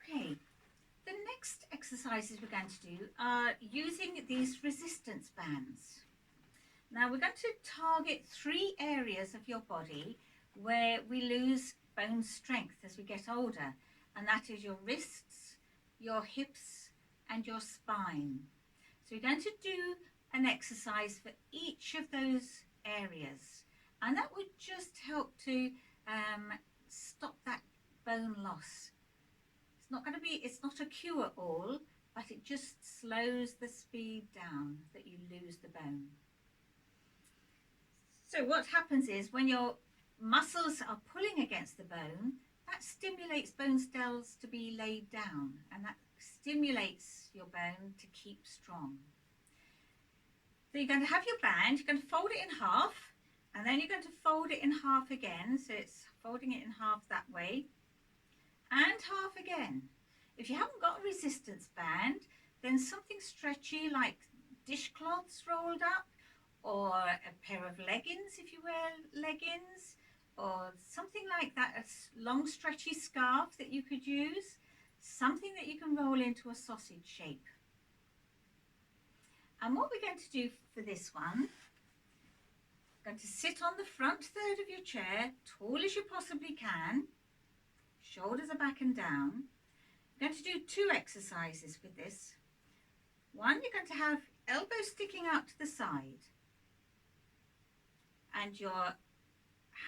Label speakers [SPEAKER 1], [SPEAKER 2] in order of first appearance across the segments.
[SPEAKER 1] Okay, the next exercises we're going to do are using these resistance bands. Now we're going to target 3 areas of your body where we lose bone strength as we get older, and that is your wrists, your hips and your spine. So we're going to do an exercise for each of those areas, and that would just help to stop that bone loss. It's not a cure-all, but it just slows the speed down that you lose the bone. So what happens is when your muscles are pulling against the bone, that stimulates bone cells to be laid down, and that stimulates your bone to keep strong. So you're going to have your band, you're going to fold it in half, and then you're going to fold it in half again, so it's folding it in half that way, and half again. If you haven't got a resistance band, then something stretchy like dishcloths rolled up, or a pair of leggings if you wear leggings, or something like that, a long stretchy scarf that you could use, something that you can roll into a sausage shape. And what we're going to do for this one, you're going to sit on the front third of your chair, tall as you possibly can, shoulders are back and down. You're going to do 2 exercises with this. One, you're going to have elbows sticking out to the side, and your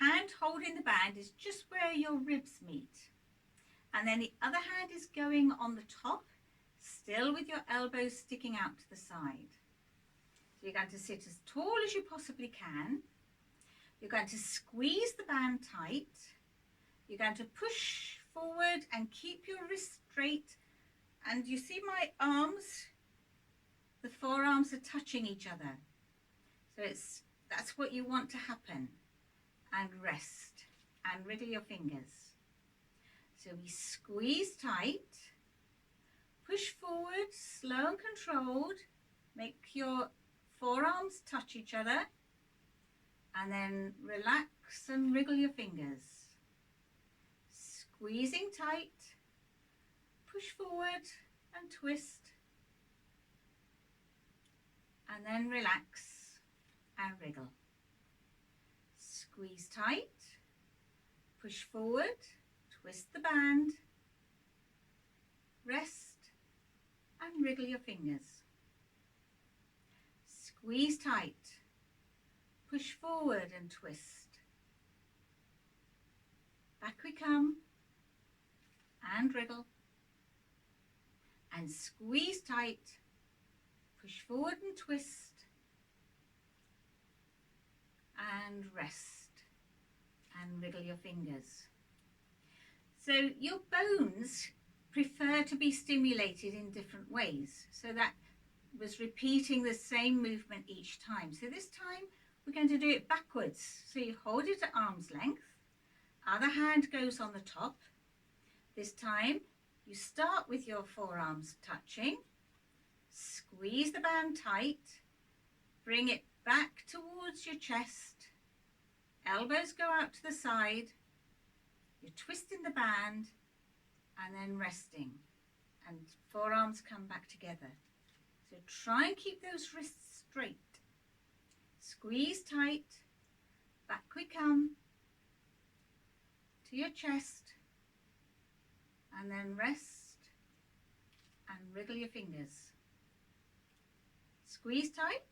[SPEAKER 1] hand holding the band is just where your ribs meet, and then the other hand is going on the top, still with your elbows sticking out to the side. So you're going to sit as tall as you possibly can. You're going to squeeze the band tight. You're going to push forward and keep your wrists straight, and you see my arms, the forearms are touching each other, so that's what you want to happen. And rest and wriggle your fingers. So we squeeze tight, push forward, slow and controlled, make your forearms touch each other, and then relax and wriggle your fingers. Squeezing tight, push forward and twist, and then relax and wriggle. Squeeze tight, push forward, twist the band, rest and wriggle your fingers. Squeeze tight, push forward and twist. Back we come and wriggle, and squeeze tight, push forward and twist, and rest and wriggle your fingers. So your bones prefer to be stimulated in different ways, so that was repeating the same movement each time. So this time we're going to do it backwards. So you hold it at arm's length, other hand goes on the top. This time you start with your forearms touching, squeeze the band tight, bring it back towards your chest, elbows go out to the side, you're twisting the band and then resting, and forearms come back together. So try and keep those wrists straight. Squeeze tight, back we come to your chest, and then rest and wriggle your fingers. Squeeze tight,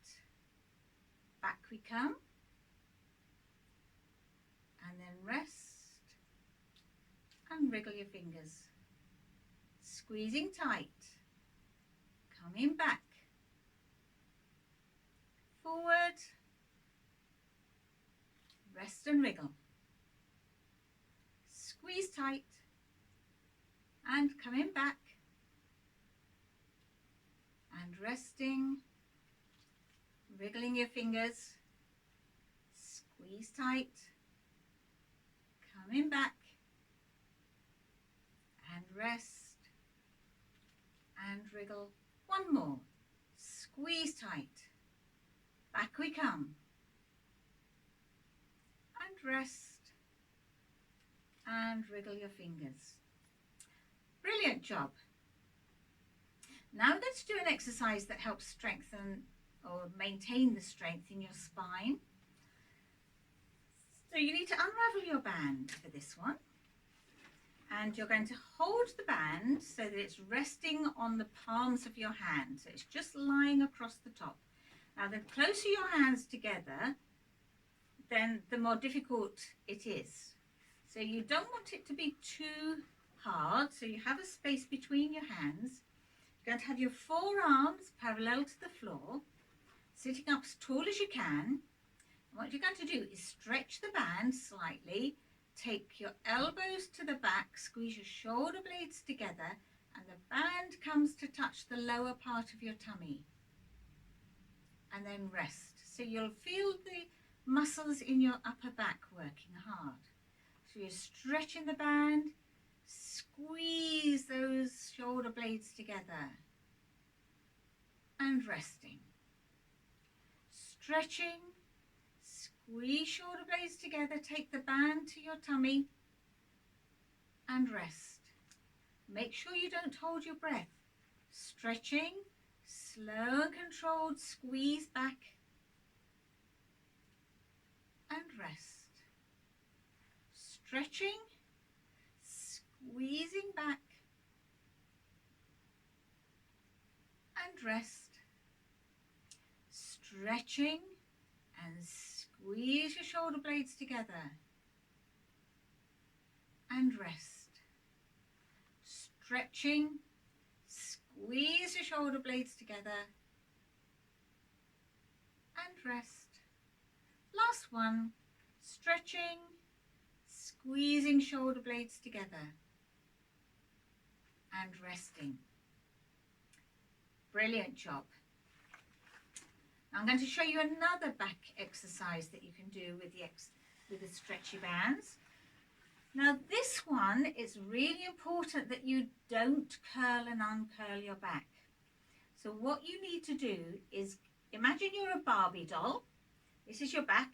[SPEAKER 1] back we come, and then rest and wriggle your fingers. Squeezing tight, coming back, forward, rest and wriggle. Squeeze tight and coming back and resting, wriggling your fingers. Squeeze tight, coming back and rest and wriggle. One more. Squeeze tight, back we come, and rest and wriggle your fingers. Brilliant. Brilliant job. Now I'm going to do an exercise that helps strengthen or maintain the strength in your spine. So you need to unravel your band for this one. And you're going to hold the band so that it's resting on the palms of your hand. So it's just lying across the top. Now the closer your hands together, then the more difficult it is. So you don't want it to be too hard. So you have a space between your hands. You're going to have your forearms parallel to the floor, sitting up as tall as you can. And what you're going to do is stretch the band slightly. Take your elbows to the back, squeeze your shoulder blades together, and the band comes to touch the lower part of your tummy. And then rest. So you'll feel the muscles in your upper back working hard. So you're stretching the band, squeeze those shoulder blades together, and resting. Stretching. Squeeze shoulder blades together, take the band to your tummy and rest. Make sure you don't hold your breath. Stretching, slow and controlled, squeeze back and rest. Stretching, squeezing back and rest. Stretching and squeeze your shoulder blades together and rest. Stretching, squeeze your shoulder blades together and rest. Last one, stretching, squeezing shoulder blades together and resting. Brilliant job. I'm going to show you another back exercise that you can do with the stretchy bands. Now this one, it's really important that you don't curl and uncurl your back. So what you need to do is imagine you're a Barbie doll. This is your back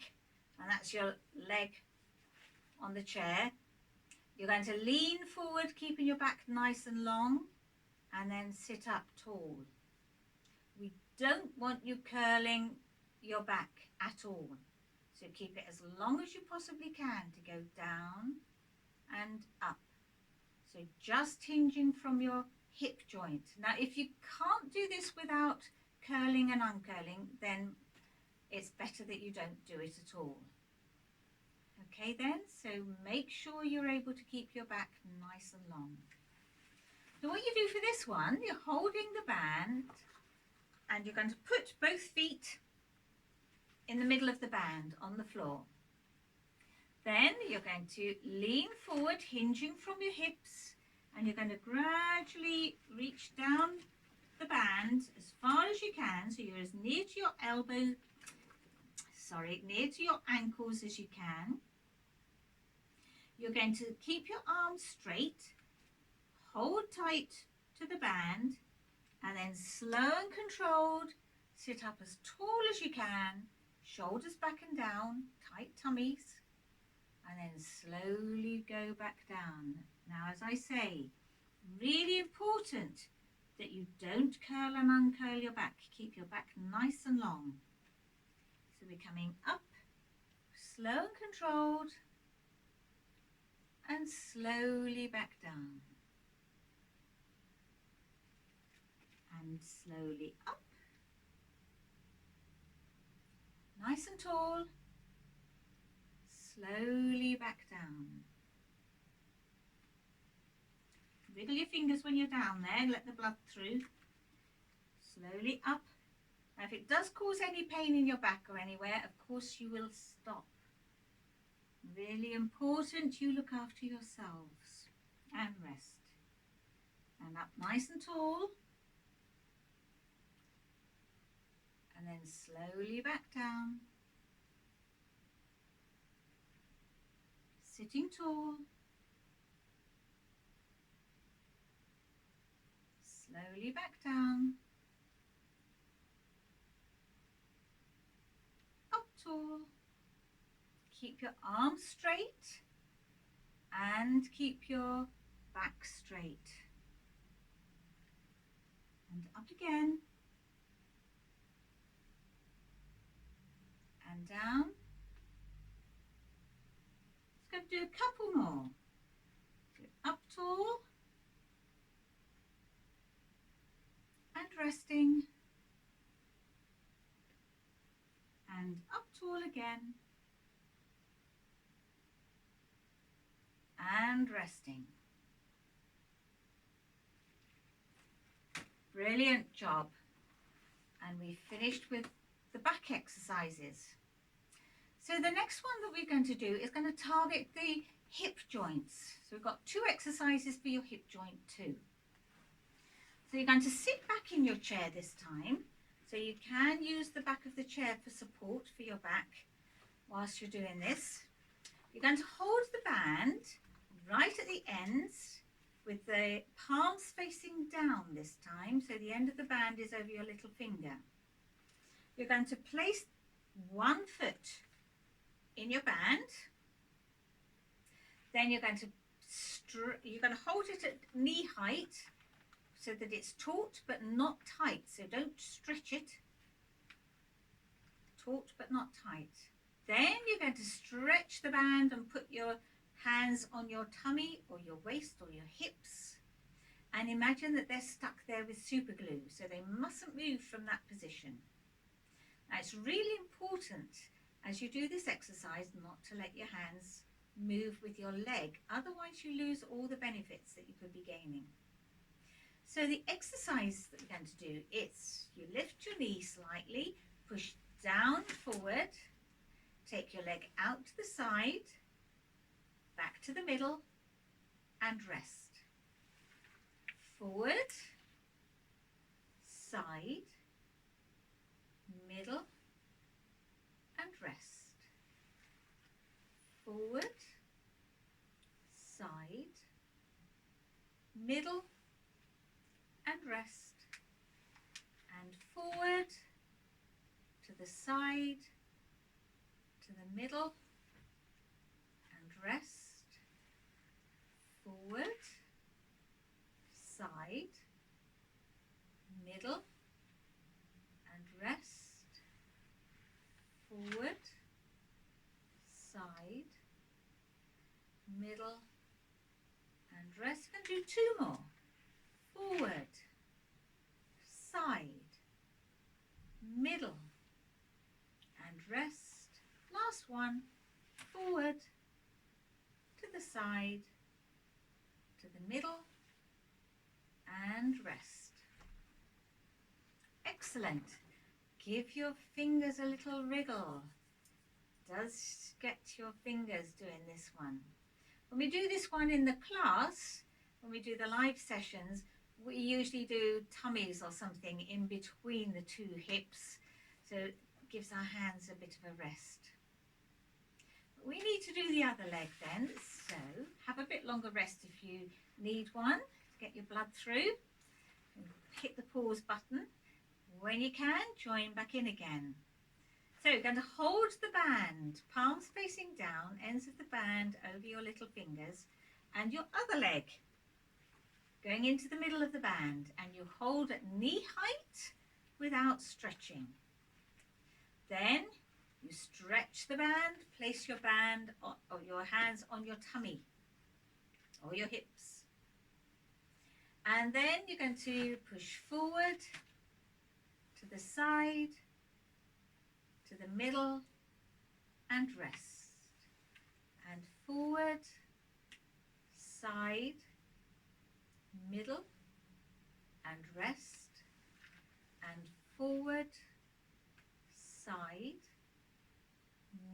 [SPEAKER 1] and that's your leg on the chair. You're going to lean forward, keeping your back nice and long, and then sit up tall. We don't want you curling your back at all. So keep it as long as you possibly can to go down and up. So just hinging from your hip joint. Now if you can't do this without curling and uncurling, then it's better that you don't do it at all. Okay then, so make sure you're able to keep your back nice and long. So what you do for this one, you're holding the band and you're going to put both feet in the middle of the band on the floor. Then you're going to lean forward, hinging from your hips, and you're going to gradually reach down the band as far as you can, so you're as near to your near to your ankles as you can. You're going to keep your arms straight, hold tight to the band, and then slow and controlled, sit up as tall as you can, shoulders back and down, tight tummies, and then slowly go back down. Now, as I say, really important that you don't curl and uncurl your back. Keep your back nice and long. So we're coming up, slow and controlled, and slowly back down. And slowly up, nice and tall, slowly back down. Wiggle your fingers when you're down there, let the blood through. Slowly up. Now if it does cause any pain in your back or anywhere, of course you will stop. Really important you look after yourselves and rest. And up nice and tall. And then slowly back down. Sitting tall. Slowly back down. Up tall. Keep your arms straight and keep your back straight. and up again, and down. Let's go do a couple more. So up tall and resting, and up tall again and resting. Brilliant job. And we finished with the back exercises. So the next one that we're going to do is going to target the hip joints. So we've got 2 exercises for your hip joint too. So you're going to sit back in your chair this time. So you can use the back of the chair for support for your back whilst you're doing this. You're going to hold the band right at the ends with the palms facing down this time. So the end of the band is over your little finger. You're going to place one foot in your band. Then you're going to hold it at knee height so that it's taut but not tight. So don't stretch it. Taut but not tight. Then you're going to stretch the band and put your hands on your tummy or your waist or your hips, and imagine that they're stuck there with super glue, so they mustn't move from that position. Now it's really important as you do this exercise not to let your hands move with your leg, otherwise you lose all the benefits that you could be gaining. So the exercise that we're going to do is you lift your knee slightly, push down forward, take your leg out to the side, back to the middle and rest. Forward, side, middle and rest. Forward, side, middle and rest. And forward, to the side, to the middle and rest. Forward, side, middle and rest. Forward, side, middle and rest. And do 2 more. Forward, side, middle and rest. Last one. Forward, to the side, to the middle and rest. Excellent. Give your fingers a little wriggle. Does get your fingers doing this one. When we do this one in the class, when we do the live sessions, we usually do tummies or something in between the 2 hips, so it gives our hands a bit of a rest. We need to do the other leg then, so have a bit longer rest if you need one to get your blood through. Hit the pause button. When you can, join back in again. So you're going to hold the band, palms facing down, ends of the band over your little fingers, and your other leg going into the middle of the band, and you hold at knee height without stretching. Then you stretch the band, place your band or your hands on your tummy or your hips. And then you're going to push forward to the side, to the middle and rest. And forward, side, middle and rest. And forward, side,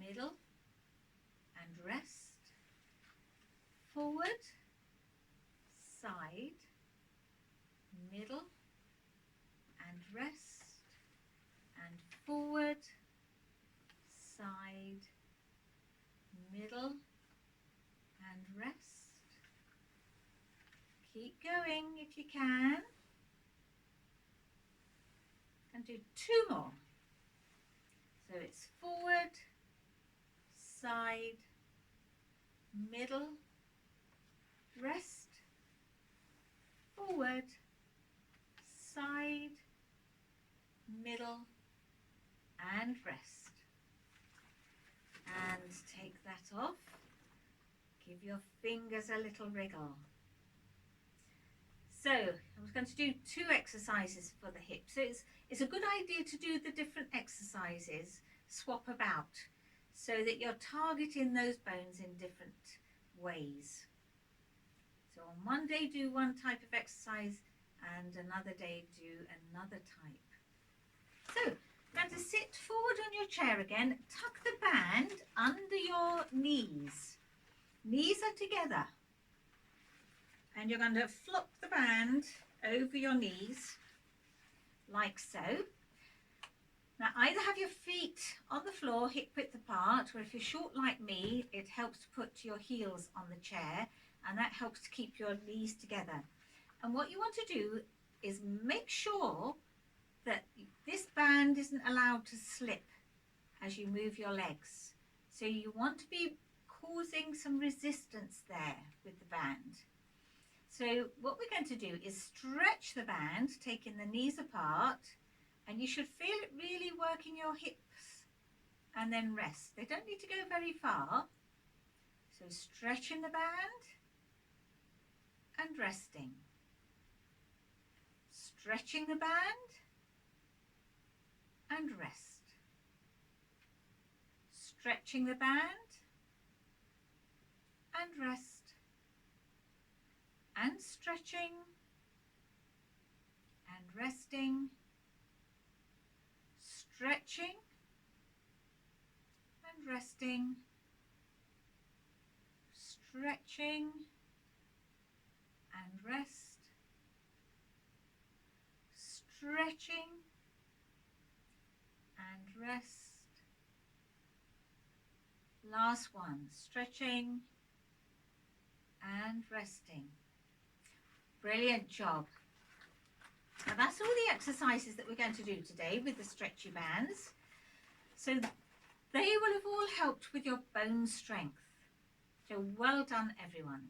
[SPEAKER 1] middle and rest. Forward, side, middle and rest. And forward, side, middle and rest. Keep going if you can. And do 2 more. So it's forward, side, middle, rest, forward, side, middle, and rest. And take that off. Give your fingers a little wriggle. So I was going to do 2 exercises for the hips. So it's a good idea to do the different exercises, swap about, so that you're targeting those bones in different ways. So on one day do one type of exercise and another day do another type. So now to sit forward on your chair again, tuck the band under your knees. Knees are together. And you're going to flop the band over your knees, like so. Now either have your feet on the floor, hip width apart, or if you're short like me, it helps to put your heels on the chair, and that helps to keep your knees together. And what you want to do is make sure that this band isn't allowed to slip as you move your legs. So you want to be causing some resistance there with the band. So what we're going to do is stretch the band, taking the knees apart, and you should feel it really working your hips, and then rest. They don't need to go very far. So stretching the band and resting. Stretching the band and rest. Stretching the band and rest. And stretching and resting, stretching and resting, stretching and rest, stretching and rest. Last one, stretching and resting. Brilliant job. Now that's all the exercises that we're going to do today with the stretchy bands. So they will have all helped with your bone strength. So well done everyone.